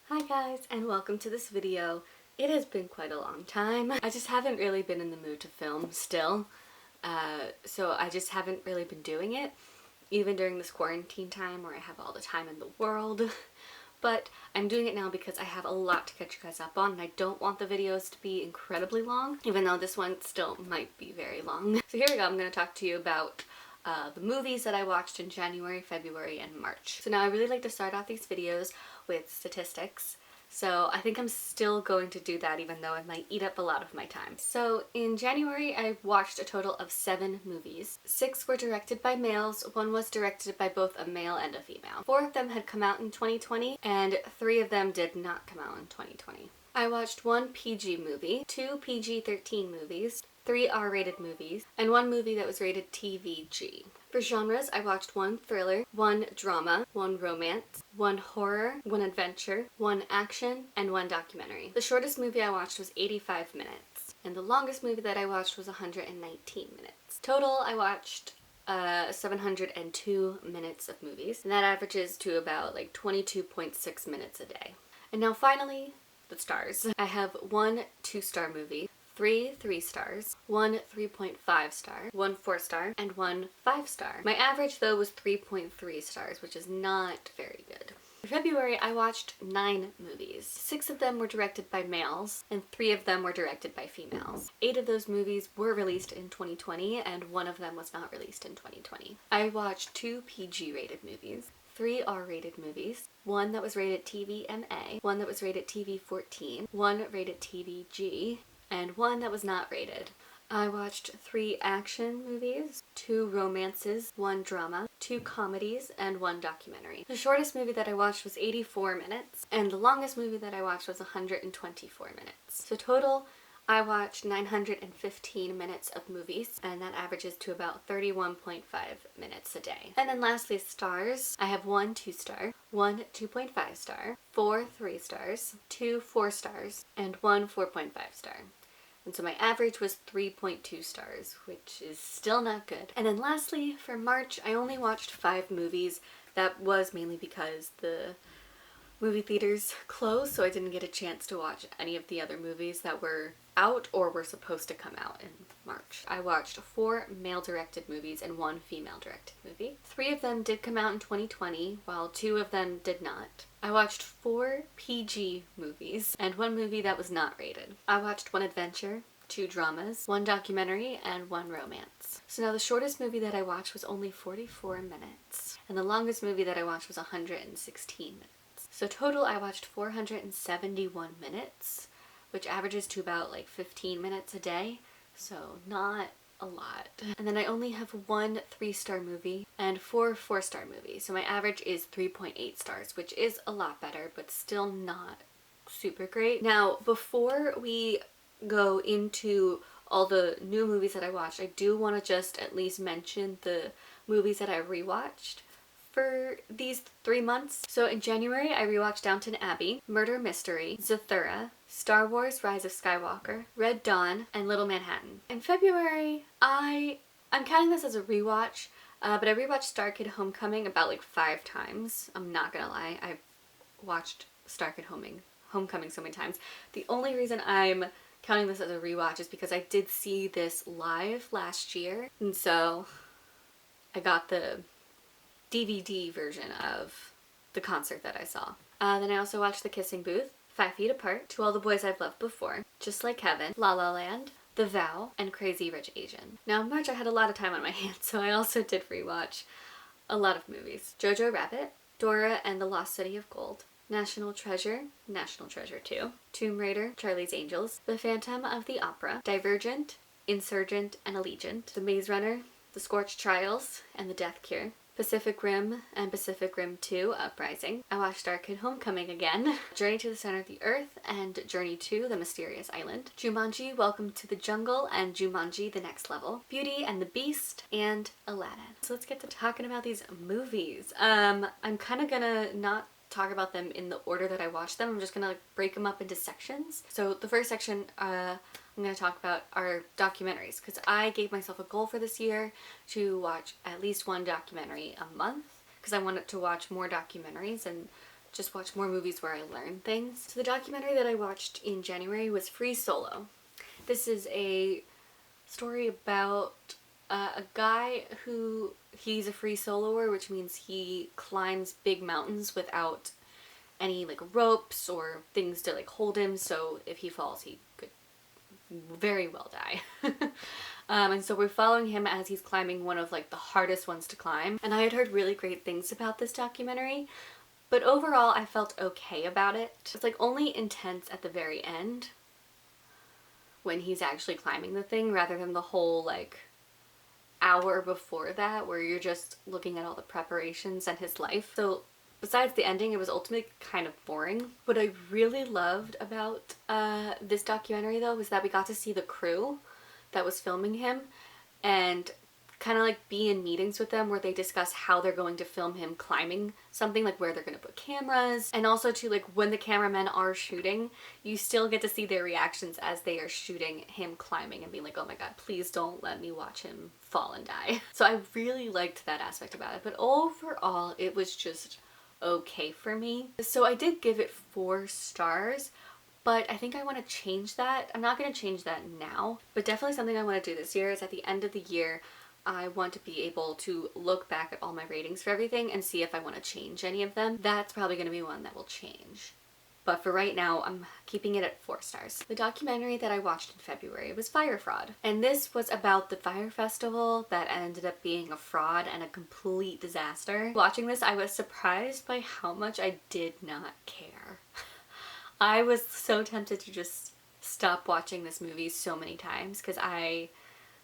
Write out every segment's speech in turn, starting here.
Hi guys, and welcome to this video. It has been quite a long time. I just haven't really been in the mood to film still, so I just haven't really been doing it, even during this quarantine time where I have all the time in the world. But I'm doing it now because I have a lot to catch you guys up on, and I don't want the videos to be incredibly long, even though this one still might be very long. So here we go, I'm going to talk to you about the movies that I watched in January, February, and March. So now I really like to start off these videos with statistics. So I think I'm still going to do that even though it might eat up a lot of my time. So in January I watched a total of 7 movies. 6 were directed by males, 1 was directed by both a male and a female. 4 of them had come out in 2020 and 3 of them did not come out in 2020. I watched 1 PG movie, 2 PG-13 movies, 3 R-rated movies, and 1 movie that was rated TVG. For genres, I watched 1 thriller, 1 drama, 1 romance, 1 horror, 1 adventure, 1 action, and 1 documentary. The shortest movie I watched was 85 minutes, and the longest movie that I watched was 119 minutes. Total, I watched 702 minutes of movies, and that averages to about like 22.6 minutes a day. And now finally, the stars. I have 1 2-star movie, 3 3-stars, 1 3.5 star, 1 4-star, and 1 5-star. My average though was 3.3 stars, which is not very good. In February, I watched 9 movies. 6 of them were directed by males, and 3 of them were directed by females. 8 of those movies were released in 2020, and 1 of them was not released in 2020. I watched 2 PG-rated movies, 3 R-rated movies, 1 that was rated TVMA, 1 that was rated TV-14, 1 rated TVG, and 1 that was not rated. I watched 3 action movies, 2 romances, 1 drama, 2 comedies, and 1 documentary. The shortest movie that I watched was 84 minutes, and the longest movie that I watched was 124 minutes. So total, I watched 915 minutes of movies, and that averages to about 31.5 minutes a day. And then lastly, stars. I have 1 2-star, 1 2.5 star, 4 3-stars, 2 4-stars, and 1 4.5 star. And so my average was 3.2 stars, which is still not good. And then lastly, for March, I only watched 5 movies. That was mainly because the movie theaters closed, so I didn't get a chance to watch any of the other movies that were out or were supposed to come out in March. I watched 4 male-directed movies and 1 female-directed movie. 3 of them did come out in 2020, while 2 of them did not. I watched 4 PG movies and 1 movie that was not rated. I watched 1 adventure, 2 dramas, 1 documentary, and 1 romance. So now the shortest movie that I watched was only 44 minutes, and the longest movie that I watched was 116 minutes. So total I watched 471 minutes, which averages to about like 15 minutes a day, so not a lot. And then I only have 1 3-star movie and 4 4-star movies, so my average is 3.8 stars, which is a lot better, but still not super great. Now, before we go into all the new movies that I watched, I do want to just at least mention the movies that I rewatched for these 3 months. So in January, I rewatched Downton Abbey, Murder Mystery, Zathura, Star Wars Rise of Skywalker, Red Dawn, and Little Manhattan. In February, I'm counting this as a rewatch, but I rewatched Starkid Homecoming about like 5 times. I'm not gonna lie, I've watched Starkid Homecoming so many times. The only reason I'm counting this as a rewatch is because I did see this live last year, and so I got the DVD version of the concert that I saw. Then I also watched The Kissing Booth, 5 Feet Apart, To All the Boys I've Loved Before, Just Like Heaven, La La Land, The Vow, and Crazy Rich Asian. Now in March I had a lot of time on my hands, so I also did rewatch a lot of movies. Jojo Rabbit, Dora and the Lost City of Gold, National Treasure 2, Tomb Raider, Charlie's Angels, The Phantom of the Opera, Divergent, Insurgent and Allegiant, The Maze Runner, The Scorched Trials, and The Death Cure, Pacific Rim and Pacific Rim 2 Uprising. I watched Starkid Homecoming again, Journey to the Center of the Earth, and Journey to the Mysterious Island, Jumanji Welcome to the Jungle, and Jumanji The Next Level, Beauty and the Beast, and Aladdin. So let's get to talking about these movies. I'm kind of gonna not talk about them in the order that I watched them. I'm just gonna like break them up into sections. So the first section I'm going to talk about are documentaries, because I gave myself a goal for this year to watch at least 1 documentary a month, because I wanted to watch more documentaries and just watch more movies where I learn things. So the documentary that I watched in January was Free Solo. This is a story about a guy who, he's a free soloer, which means he climbs big mountains without any like ropes or things to like hold him, so if he falls he could very well die. And so we're following him as he's climbing one of like the hardest ones to climb, and I had heard really great things about this documentary, but overall I felt okay about it. It's like only intense at the very end when he's actually climbing the thing, rather than the whole like hour before that where you're just looking at all the preparations and his life. So besides the ending, it was ultimately kind of boring. What I really loved about this documentary though was that we got to see the crew that was filming him and kind of like be in meetings with them where they discuss how they're going to film him climbing something, like where they're going to put cameras, and also to like when the cameramen are shooting, you still get to see their reactions as they are shooting him climbing and being like, oh my god, please don't let me watch him fall and die. So I really liked that aspect about it, but overall it was just okay for me. So I did give it 4 stars, but I think I want to change that. I'm not going to change that now, but definitely something I want to do this year is at the end of the year I want to be able to look back at all my ratings for everything and see if I want to change any of them. That's probably going to be one that will change. But for right now, I'm keeping it at 4 stars. The documentary that I watched in February was Fire Fraud. And this was about the fire festival that ended up being a fraud and a complete disaster. Watching this, I was surprised by how much I did not care. I was so tempted to just stop watching this movie so many times because I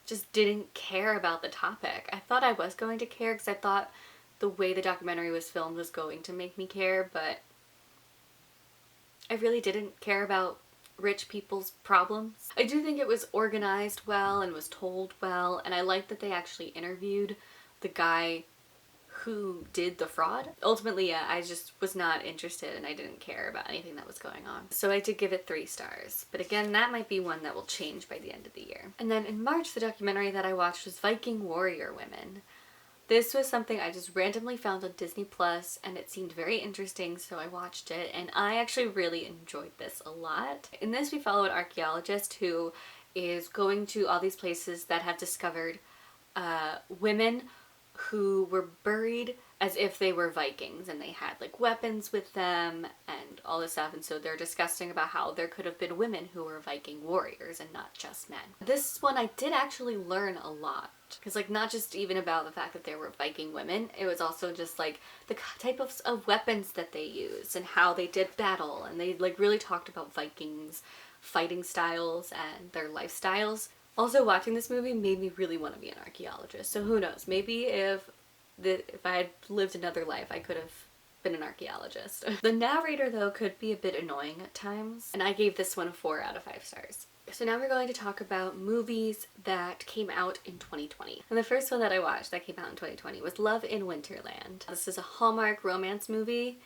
just didn't care about the topic. I thought I was going to care because I thought the way the documentary was filmed was going to make me care, but I really didn't care about rich people's problems. I do think it was organized well and was told well, and I liked that they actually interviewed the guy who did the fraud. Ultimately, yeah, I just was not interested and I didn't care about anything that was going on. So I did give it 3 stars. But again, that might be one that will change by the end of the year. And then in March, the documentary that I watched was Viking Warrior Women. This was something I just randomly found on Disney Plus and it seemed very interesting, so I watched it and I actually really enjoyed this a lot. In this, we follow an archaeologist who is going to all these places that have discovered women who were buried as if they were Vikings and they had like weapons with them and all this stuff, and so they're discussing about how there could have been women who were Viking warriors and not just men. This one I did actually learn a lot, because like not just even about the fact that there were Viking women, it was also just like the type of weapons that they used and how they did battle, and they like really talked about Vikings fighting styles and their lifestyles. Also, watching this movie made me really want to be an archaeologist, so who knows, maybe if I had lived another life I could have been an archaeologist. The narrator though could be a bit annoying at times, and I gave this one a 4 out of 5 stars. So now we're going to talk about movies that came out in 2020. And the first one that I watched that came out in 2020 was Love in Winterland. This is a Hallmark romance movie.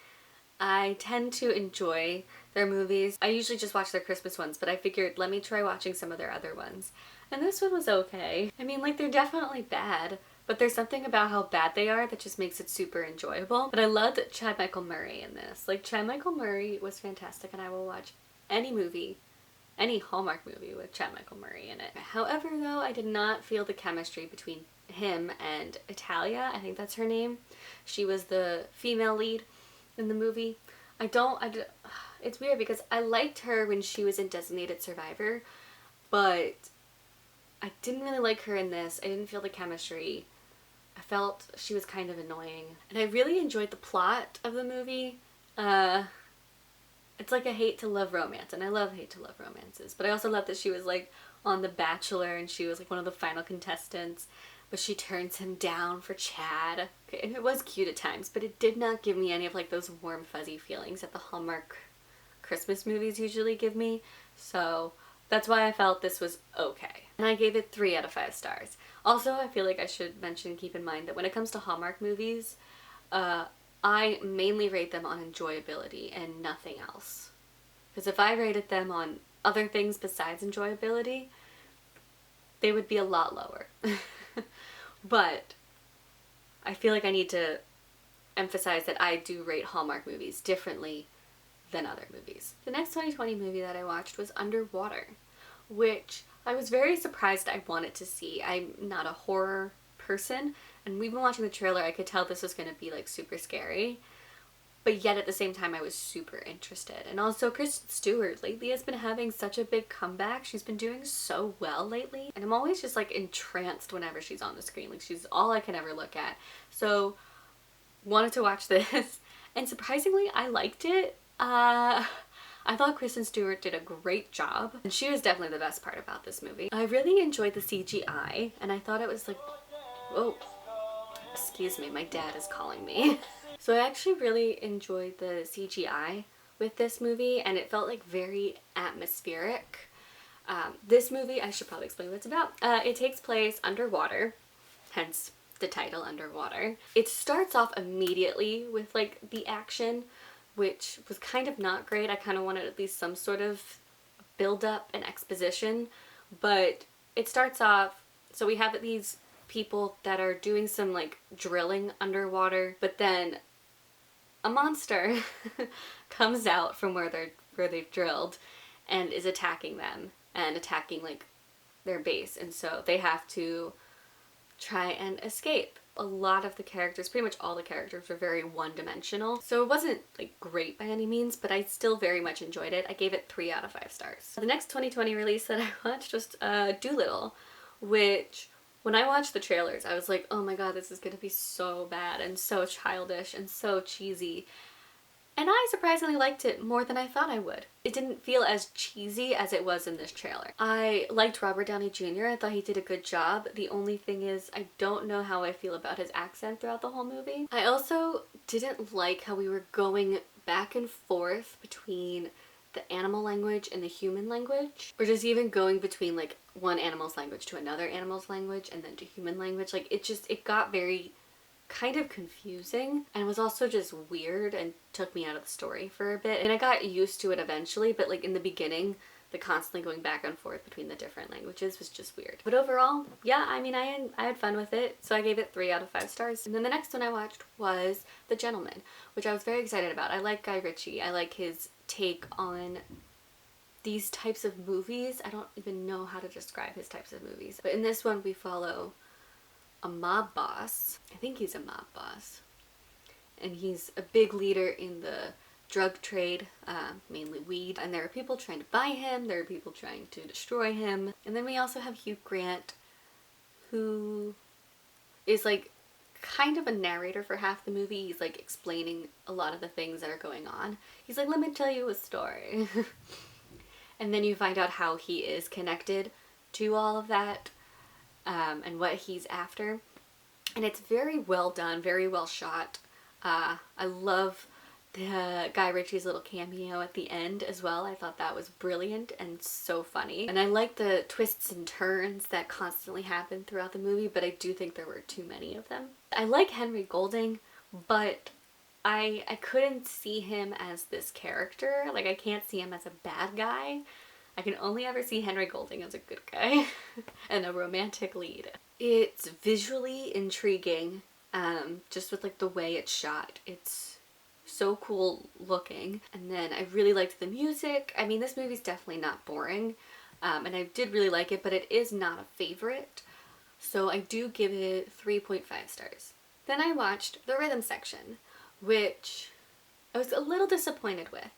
I tend to enjoy their movies. I usually just watch their Christmas ones, but I figured let me try watching some of their other ones. And this one was okay. I mean, like, they're definitely bad, but there's something about how bad they are that just makes it super enjoyable. But I loved Chad Michael Murray in this. Like, Chad Michael Murray was fantastic, and I will watch any movie, any Hallmark movie with Chad Michael Murray in it. However, though, I did not feel the chemistry between him and Italia, I think that's her name. She was the female lead in the movie. It's weird because I liked her when she was in Designated Survivor, but I didn't really like her in this. I didn't feel the chemistry. I felt she was kind of annoying. And I really enjoyed the plot of the movie. It's like a hate to love romance, and I love hate to love romances, but I also love that she was like on The Bachelor and she was like one of the final contestants, but she turns him down for Chad. Okay, and it was cute at times, but it did not give me any of like those warm fuzzy feelings that the Hallmark Christmas movies usually give me. So that's why I felt this was okay. And I gave it 3 out of 5 stars. Also, I feel like I should mention, keep in mind that when it comes to Hallmark movies, I mainly rate them on enjoyability and nothing else. Because if I rated them on other things besides enjoyability, they would be a lot lower. But I feel like I need to emphasize that I do rate Hallmark movies differently than other movies. The next 2020 movie that I watched was Underwater, which I was very surprised I wanted to see. I'm not a horror person, and we've been watching the trailer, I could tell this was going to be like super scary, but yet at the same time I was super interested. And also Kristen Stewart lately has been having such a big comeback. She's been doing so well lately, and I'm always just like entranced whenever she's on the screen. Like, she's all I can ever look at. So wanted to watch this, and surprisingly I liked it. I thought Kristen Stewart did a great job, and she was definitely the best part about this movie. I really enjoyed the CGI, and I thought it was like, whoa, excuse me, my dad is calling me. So I actually really enjoyed the CGI with this movie, and it felt like very atmospheric. This movie, I should probably explain what it's about. It takes place underwater, hence the title, Underwater. It starts off immediately with like the action, which was kind of not great. I kind of wanted at least some sort of build up and exposition, but it starts off, so we have these people that are doing some like drilling underwater, but then a monster comes out from where they've drilled and is attacking them and attacking like their base, and so they have to try and escape. A lot of the characters, pretty much all the characters, were very one-dimensional, so it wasn't like great by any means, but I still very much enjoyed it. I gave it 3 out of 5 stars. The next 2020 release that I watched was Dolittle, which when I watched the trailers I was like, oh my god, this is gonna be so bad and so childish and so cheesy. And I surprisingly liked it more than I thought I would. It didn't feel as cheesy as it was in this trailer. I liked Robert Downey Jr. I thought he did a good job. The only thing is, I don't know how I feel about his accent throughout the whole movie. I also didn't like how we were going back and forth between the animal language and the human language, or just even going between like one animal's language to another animal's language and then to human language. Like, it got very kind of confusing, and it was also just weird and took me out of the story for a bit. And I got used to it eventually, but like in the beginning, the constantly going back and forth between the different languages was just weird. But overall, yeah, I mean, I had fun with it, so I gave it 3 out of 5 stars. And then the next one I watched was The Gentleman, which I was very excited about. I like Guy Ritchie. I like his take on these types of movies. I don't even know how to describe his types of movies, but in this one we follow a mob boss. I think he's a mob boss, and he's a big leader in the drug trade, mainly weed, and there are people trying to buy him, there are people trying to destroy him. And then we also have Hugh Grant, who is like kind of a narrator for half the movie. He's like explaining a lot of the things that are going on. He's like, let me tell you a story. And then you find out how he is connected to all of that, and what he's after. And it's very well done, very well shot. I love the Guy Ritchie's little cameo at the end as well. I thought that was brilliant and so funny. And I like the twists and turns that constantly happen throughout the movie, but I do think there were too many of them. I like Henry Golding, but I couldn't see him as this character. Like, I can't see him as a bad guy. I can only ever see Henry Golding as a good guy and a romantic lead. It's visually intriguing, just with like the way it's shot. It's so cool looking. And then I really liked the music. I mean, this movie's definitely not boring, and I did really like it, but it is not a favorite. So I do give it 3.5 stars. Then I watched The Rhythm Section, which I was a little disappointed with.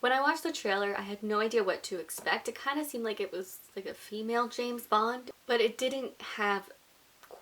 When I watched the trailer, I had no idea what to expect. It kind of seemed like it was like a female James Bond, but it didn't have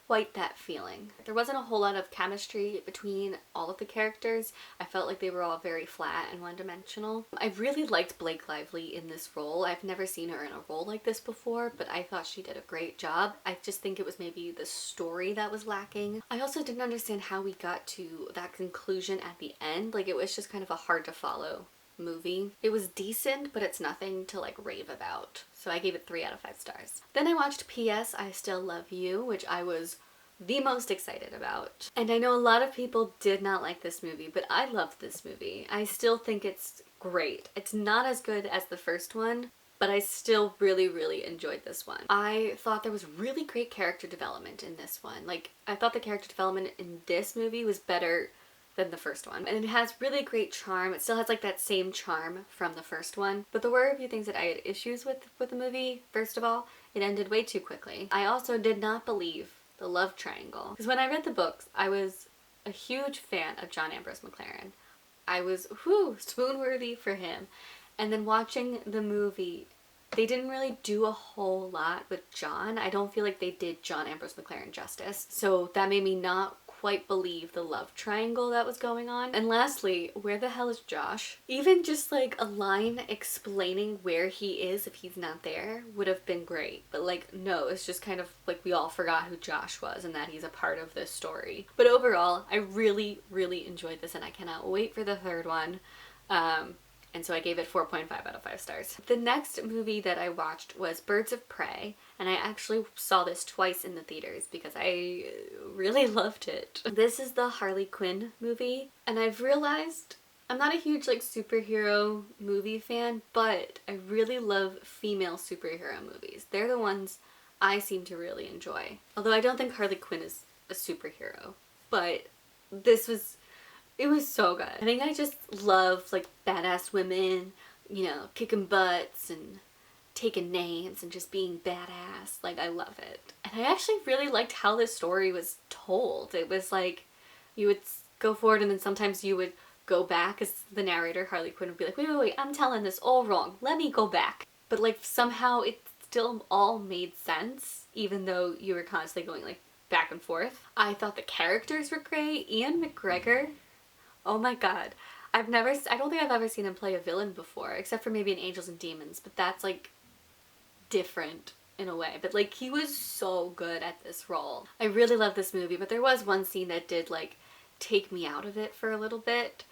quite that feeling. There wasn't a whole lot of chemistry between all of the characters. I felt like they were all very flat and one-dimensional. I really liked Blake Lively in this role. I've never seen her in a role like this before, but I thought she did a great job. I just think it was maybe the story that was lacking. I also didn't understand how we got to that conclusion at the end. Like, it was just kind of a hard to follow movie. It was decent, but it's nothing to like rave about. So I gave it 3 out of 5 stars. Then I watched P.S. I Still Love You, which I was the most excited about. And I know a lot of people did not like this movie, but I loved this movie. I still think it's great. It's not as good as the first one, but I still really, really enjoyed this one. I thought there was really great character development in this one. Like, I thought the character development in this movie was better than the first one. And it has really great charm. It still has like that same charm from the first one. But there were a few things that I had issues with the movie. First of all, it ended way too quickly. I also did not believe the love triangle. Because when I read the books, I was a huge fan of John Ambrose McLaren. I was, swoon-worthy for him. And then watching the movie, they didn't really do a whole lot with John. I don't feel like they did John Ambrose McLaren justice. So that made me not quite believe the love triangle that was going on. And lastly, where the hell is Josh? Even just like a line explaining where he is if he's not there would have been great. But like, no, it's just kind of like we all forgot who Josh was and that he's a part of this story. But overall, I really, really enjoyed this and I cannot wait for the third one. And so I gave it 4.5 out of 5 stars. The next movie that I watched was Birds of Prey, and I actually saw this twice in the theaters because I really loved it. This is the Harley Quinn movie, and I've realized I'm not a huge like superhero movie fan, but I really love female superhero movies. They're the ones I seem to really enjoy. Although I don't think Harley Quinn is a superhero, but it was so good. I think I just love like badass women, you know, kicking butts and taking names and just being badass. Like, I love it. And I actually really liked how this story was told. It was like you would go forward and then sometimes you would go back as the narrator, Harley Quinn, would be like, wait, I'm telling this all wrong. Let me go back. But like somehow it still all made sense even though you were constantly going like back and forth. I thought the characters were great. Ian McGregor, oh my god. I don't think I've ever seen him play a villain before, except for maybe in Angels and Demons, but that's like different in a way. But like, he was so good at this role. I really love this movie, but there was one scene that did like take me out of it for a little bit.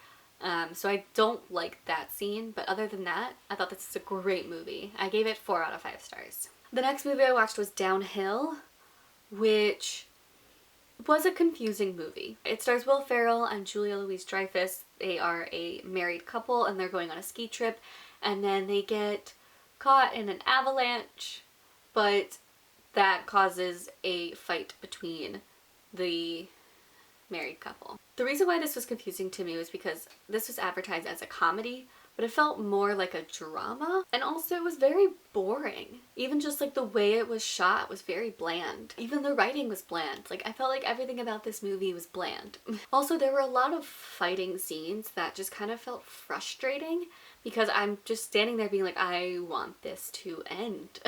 So I don't like that scene, but other than that, I thought this is a great movie. I gave it 4 out of 5 stars. The next movie I watched was Downhill, which was a confusing movie. It stars Will Ferrell and Julia Louis-Dreyfus. They are a married couple and they're going on a ski trip and then they get caught in an avalanche, but that causes a fight between the married couple. The reason why this was confusing to me was because this was advertised as a comedy, but it felt more like a drama, and also it was very boring. Even just like the way it was shot was very bland. Even the writing was bland. Like, I felt like everything about this movie was bland. Also, there were a lot of fighting scenes that just kind of felt frustrating because I'm just standing there being like, I want this to end.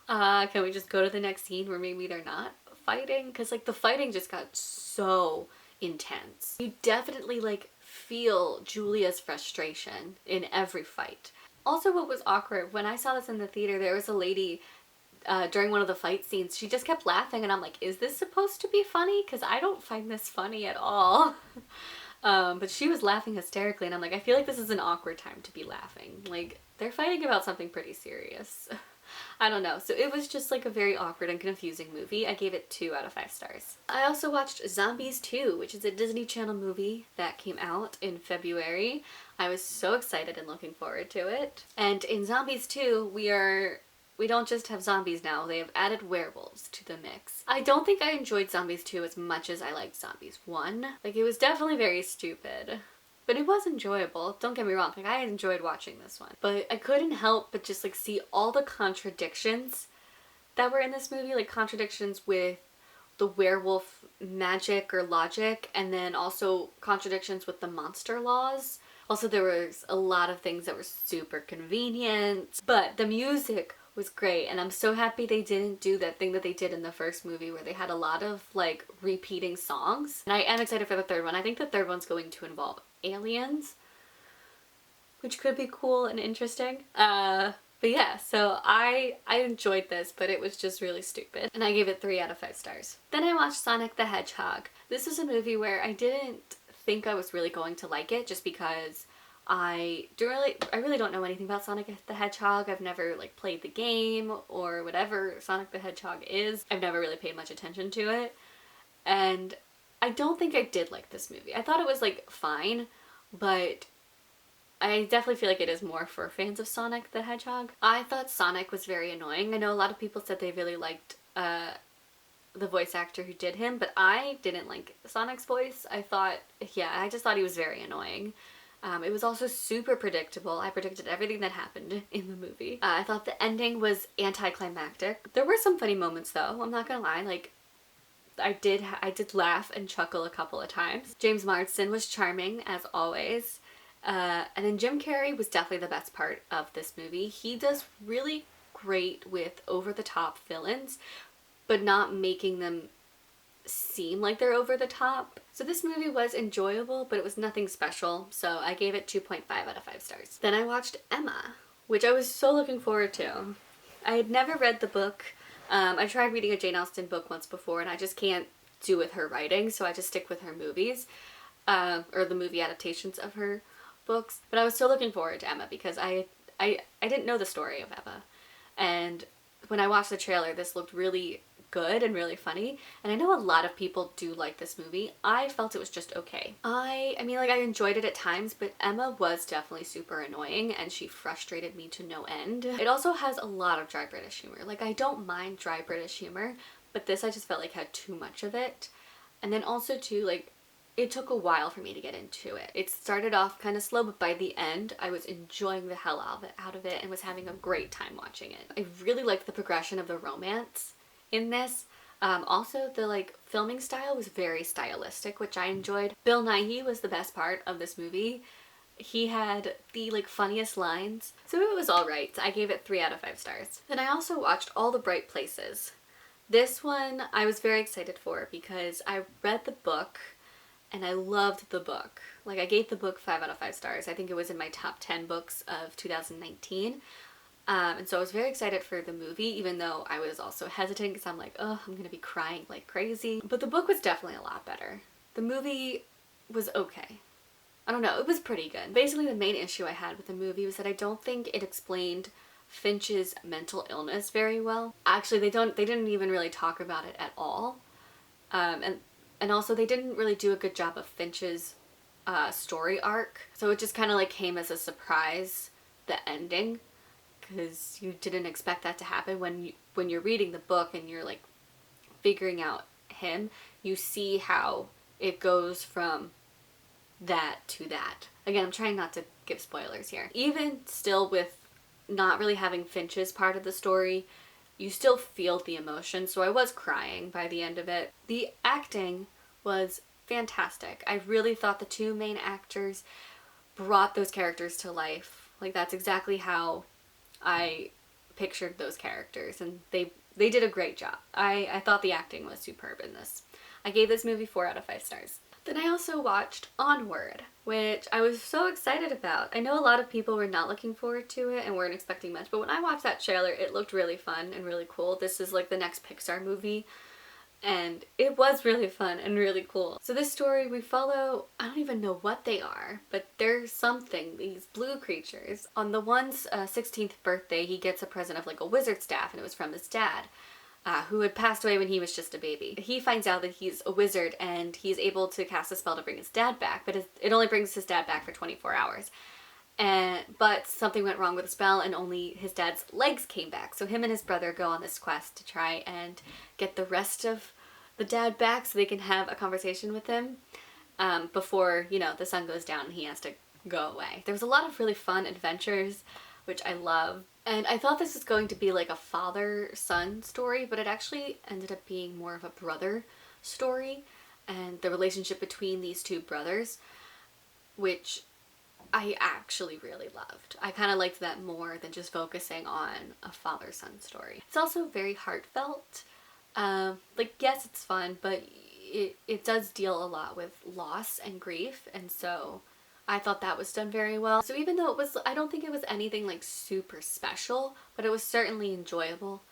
Can we just go to the next scene where maybe they're not fighting? Because like the fighting just got so intense. You definitely like feel Julia's frustration in every fight. Also, what was awkward, when I saw this in the theater, there was a lady during one of the fight scenes, she just kept laughing and I'm like, is this supposed to be funny? Because I don't find this funny at all. But she was laughing hysterically and I'm like, I feel like this is an awkward time to be laughing. Like, they're fighting about something pretty serious. I don't know. So it was just like a very awkward and confusing movie. I gave it 2 out of 5 stars. I also watched Zombies 2, which is a Disney Channel movie that came out in February. I was so excited and looking forward to it. And in Zombies 2, we don't just have zombies now, they have added werewolves to the mix. I don't think I enjoyed Zombies 2 as much as I liked Zombies 1. Like, it was definitely very stupid. But it was enjoyable, don't get me wrong, like I enjoyed watching this one. But I couldn't help but just like see all the contradictions that were in this movie, like contradictions with the werewolf magic or logic, and then also contradictions with the monster laws. Also, there was a lot of things that were super convenient, but the music was great, and I'm so happy they didn't do that thing that they did in the first movie where they had a lot of like repeating songs. And I am excited for the third one. I think the third one's going to involve aliens, which could be cool and interesting. But yeah, so I enjoyed this, but it was just really stupid. And I gave it 3 out of 5 stars. Then I watched Sonic the Hedgehog. This was a movie where I didn't think I was really going to like it just because I really don't know anything about Sonic the Hedgehog. I've never like played the game or whatever Sonic the Hedgehog is. I've never really paid much attention to it. And I don't think I did like this movie. I thought it was like fine, but I definitely feel like it is more for fans of Sonic the Hedgehog. I thought Sonic was very annoying. I know a lot of people said they really liked the voice actor who did him, but I didn't like Sonic's voice. I just thought he was very annoying. It was also super predictable. I predicted everything that happened in the movie. I thought the ending was anticlimactic. There were some funny moments though, I'm not gonna lie. Like, I did laugh and chuckle a couple of times. James Marsden was charming as always. And then Jim Carrey was definitely the best part of this movie. He does really great with over-the-top villains, but not making them seem like they're over the top. So this movie was enjoyable, but it was nothing special, so I gave it 2.5 out of 5 stars. Then I watched Emma, which I was so looking forward to. I had never read the book. I tried reading a Jane Austen book once before, and I just can't do with her writing, so I just stick with her movies, or the movie adaptations of her books. But I was so looking forward to Emma because I didn't know the story of Emma, and when I watched the trailer, this looked really good and really funny, and I know a lot of people do like this movie. I felt it was just okay. I mean, like, I enjoyed it at times, but Emma was definitely super annoying and she frustrated me to no end. It also has a lot of dry British humor. Like, I don't mind dry British humor, but this I just felt like had too much of it. And then also too, like, it took a while for me to get into it. It started off kind of slow, but by the end, I was enjoying the hell out of it and was having a great time watching it. I really liked the progression of the romance in this. Also, the like filming style was very stylistic, which I enjoyed. Bill Nighy was the best part of this movie. He had the like funniest lines, so it was alright. I gave it 3 out of 5 stars. Then I also watched All the Bright Places. This one I was very excited for because I read the book and I loved the book. Like, I gave the book 5 out of 5 stars. I think it was in my top 10 books of 2019. And so I was very excited for the movie, even though I was also hesitant because I'm like, oh, I'm gonna be crying like crazy. But the book was definitely a lot better. The movie was okay. I don't know, it was pretty good. Basically, the main issue I had with the movie was that I don't think it explained Finch's mental illness very well. Actually, they didn't even really talk about it at all. And also they didn't really do a good job of Finch's story arc. So it just kind of like came as a surprise, the ending, because you didn't expect that to happen. When you're reading the book and you're like figuring out him, you see how it goes from that to that. Again, I'm trying not to give spoilers here. Even still, with not really having Finch's part of the story, you still feel the emotion, so I was crying by the end of it. The acting was fantastic. I really thought the 2 main actors brought those characters to life. Like, that's exactly how I pictured those characters, and they did a great job. I thought the acting was superb in this. I gave this movie 4 out of 5 stars. Then I also watched Onward, which I was so excited about. I know a lot of people were not looking forward to it and weren't expecting much, but when I watched that trailer, it looked really fun and really cool. This is like the next Pixar movie, and it was really fun and really cool. So this story, we follow, I don't even know what they are, but they're something, these blue creatures. On the one's 16th birthday, he gets a present of like a wizard staff, and it was from his dad, who had passed away when he was just a baby. He finds out that he's a wizard and he's able to cast a spell to bring his dad back, but it only brings his dad back for 24 hours. But something went wrong with the spell and only his dad's legs came back. So him and his brother go on this quest to try and get the rest of the dad back so they can have a conversation with him before, you know, the sun goes down and he has to go away. There was a lot of really fun adventures, which I love. And I thought this was going to be like a father-son story, but it actually ended up being more of a brother story and the relationship between these 2 brothers, which I actually really loved. I kind of liked that more than just focusing on a father-son story. It's also very heartfelt. Like, yes, it's fun, but it does deal a lot with loss and grief, and so I thought that was done very well. So even though I don't think it was anything like super special, but it was certainly enjoyable.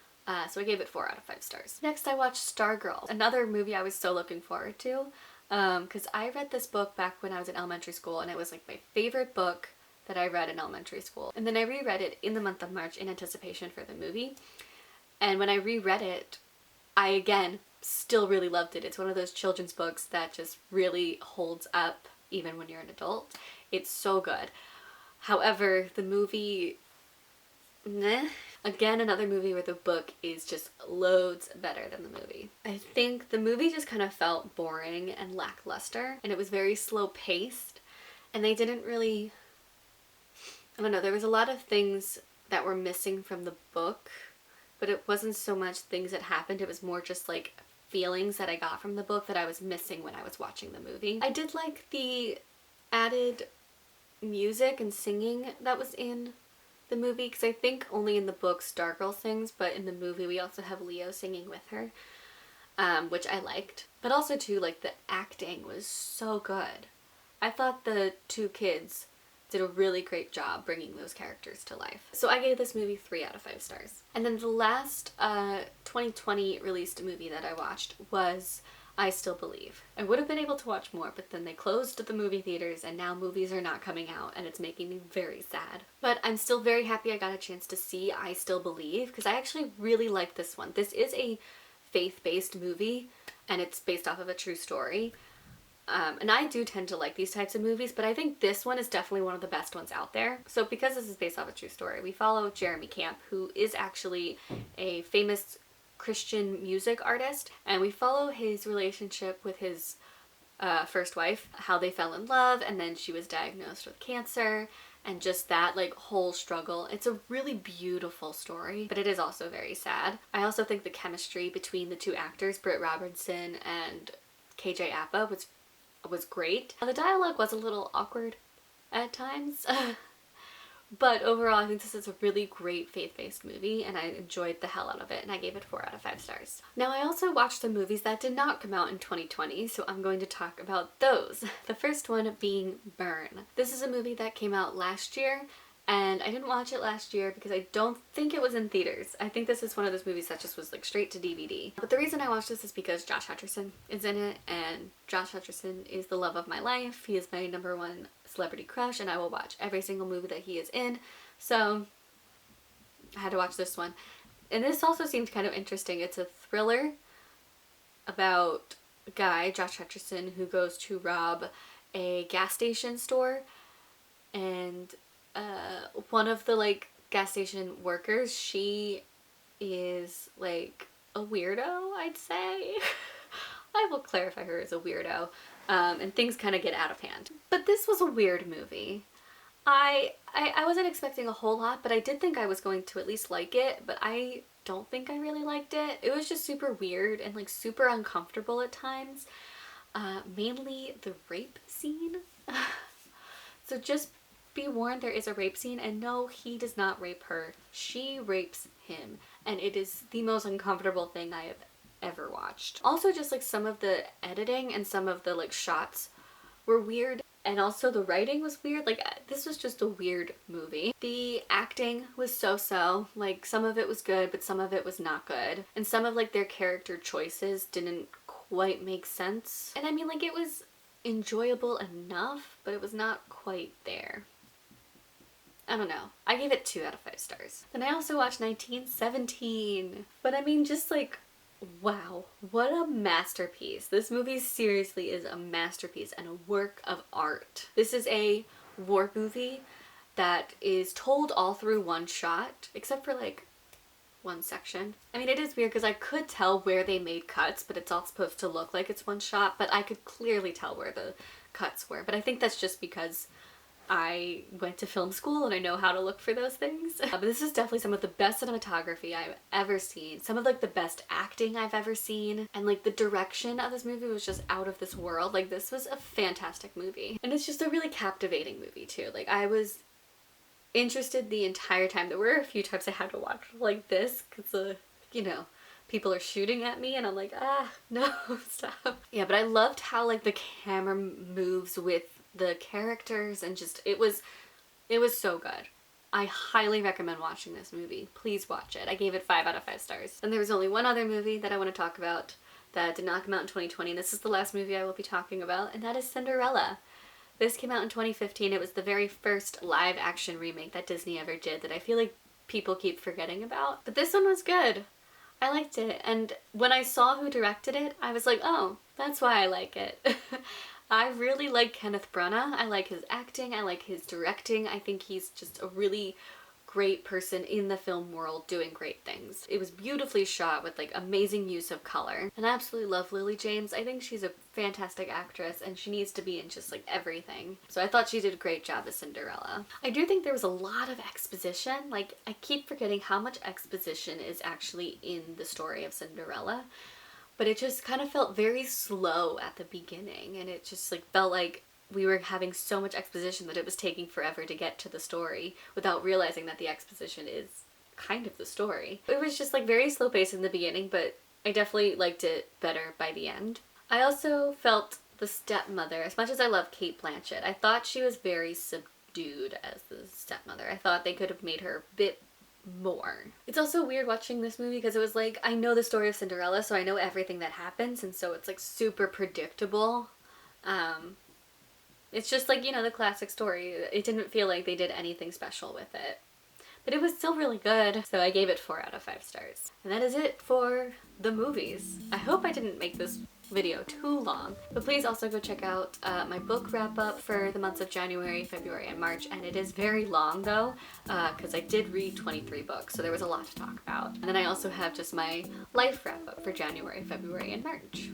So I gave it 4 out of 5 stars. Next, I watched Stargirl, another movie I was so looking forward to, because I read this book back when I was in elementary school, and it was like my favorite book that I read in elementary school. And then I reread it in the month of March in anticipation for the movie. And when I reread it, I again still really loved it. It's one of those children's books that just really holds up even when you're an adult. It's so good. However, the movie, Again, another movie where the book is just loads better than the movie. I think the movie just kind of felt boring and lackluster, and it was very slow paced, and they didn't really, I don't know, there was a lot of things that were missing from the book, but it wasn't so much things that happened, it was more just like feelings that I got from the book that I was missing when I was watching the movie. I did like the added music and singing that was in the movie, because I think only in the book Stargirl sings, but in the movie we also have Leo singing with her, which I liked. But also too, like, the acting was so good. I thought the two kids did a really great job bringing those characters to life. So I gave this movie 3 out of 5 stars. And then the last 2020 released movie that I watched was I Still Believe. I would have been able to watch more, but then they closed the movie theaters and now movies are not coming out, and it's making me very sad. But I'm still very happy I got a chance to see I Still Believe, because I actually really like this one. This is a faith-based movie and it's based off of a true story. And I do tend to like these types of movies, but I think this one is definitely one of the best ones out there. So because this is based off a true story, we follow Jeremy Camp, who is actually a famous Christian music artist, and we follow his relationship with his first wife, how they fell in love, and then she was diagnosed with cancer, and just that like whole struggle. It's a really beautiful story, but it is also very sad. I also think the chemistry between the two actors, Britt Robertson and KJ Apa, was great. The dialogue was a little awkward at times, but overall I think this is a really great faith-based movie and I enjoyed the hell out of it, and I gave it 4 out of 5 stars. Now I also watched the movies that did not come out in 2020, so I'm going to talk about those. The first one being Burn. This is a movie that came out last year, and I didn't watch it last year because I don't think it was in theaters. I think this is one of those movies that just was like straight to DVD. But the reason I watched this is because Josh Hutcherson is in it, and Josh Hutcherson is the love of my life. He is my #1 celebrity crush, and I will watch every single movie that he is in. So I had to watch this one. And this also seemed kind of interesting. It's a thriller about a guy, Josh Hutcherson, who goes to rob a gas station store, and one of the like gas station workers, she is like a weirdo, I'd say. I will clarify her as a weirdo, and things kind of get out of hand. But this was a weird movie. I wasn't expecting a whole lot, but I did think I was going to at least like it, but I don't think I really liked it. It was just super weird and like super uncomfortable at times. Mainly the rape scene. So just be warned, there is a rape scene, and no, he does not rape her. She rapes him, and it is the most uncomfortable thing I have ever watched. Also, just like some of the editing and some of the like shots were weird, and also the writing was weird. Like, this was just a weird movie. The acting was so-so. Like, some of it was good, but some of it was not good, and some of like their character choices didn't quite make sense. And I mean, like, it was enjoyable enough, but it was not quite there. I don't know. I gave it 2 out of 5 stars. Then I also watched 1917. But I mean, just like, wow, what a masterpiece. This movie seriously is a masterpiece and a work of art. This is a war movie that is told all through one shot, except for like one section. I mean, it is weird because I could tell where they made cuts, but it's all supposed to look like it's one shot, but I could clearly tell where the cuts were. But I think that's just because I went to film school and I know how to look for those things. But this is definitely some of the best cinematography I've ever seen. Some of like the best acting I've ever seen. And like the direction of this movie was just out of this world. Like, this was a fantastic movie. And it's just a really captivating movie too. Like, I was interested the entire time. There were a few times I had to watch like this because you know, people are shooting at me and I'm like, ah, no, stop. Yeah, but I loved how like the camera moves with the characters, and just it was so good. I highly recommend watching this movie. Please watch it. I gave it 5 out of 5 stars. And there was only one other movie that I want to talk about that did not come out in 2020, and this is the last movie I will be talking about, and that is Cinderella. This came out in 2015. It was the very first live action remake that Disney ever did that I feel like people keep forgetting about. But this one was good. I liked it, and when I saw who directed it, I was like, oh, that's why I like it. I really like Kenneth Branagh. I like his acting. I like his directing. I think he's just a really great person in the film world doing great things. It was beautifully shot with like amazing use of color. And I absolutely love Lily James. I think she's a fantastic actress and she needs to be in just like everything. So I thought she did a great job as Cinderella. I do think there was a lot of exposition. Like, I keep forgetting how much exposition is actually in the story of Cinderella. But it just kind of felt very slow at the beginning, and it just like felt like we were having so much exposition that it was taking forever to get to the story without realizing that the exposition is kind of the story. It was just like very slow paced in the beginning, but I definitely liked it better by the end. I also felt the stepmother, as much as I love Cate Blanchett, I thought she was very subdued as the stepmother. I thought they could have made her a bit more. It's also weird watching this movie because it was like, I know the story of Cinderella, so I know everything that happens, and so it's like super predictable. It's just like, you know, the classic story. It didn't feel like they did anything special with it. But it was still really good, so I gave it 4 out of 5 stars. And that is it for the movies. I hope I didn't make this video too long, but please also go check out my book wrap-up for the months of January, February, and March, and it is very long though, because I did read 23 books, so there was a lot to talk about. And then I also have just my life wrap-up for January, February, and March.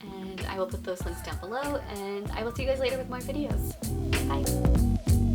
And I will put those links down below, and I will see you guys later with more videos. Bye!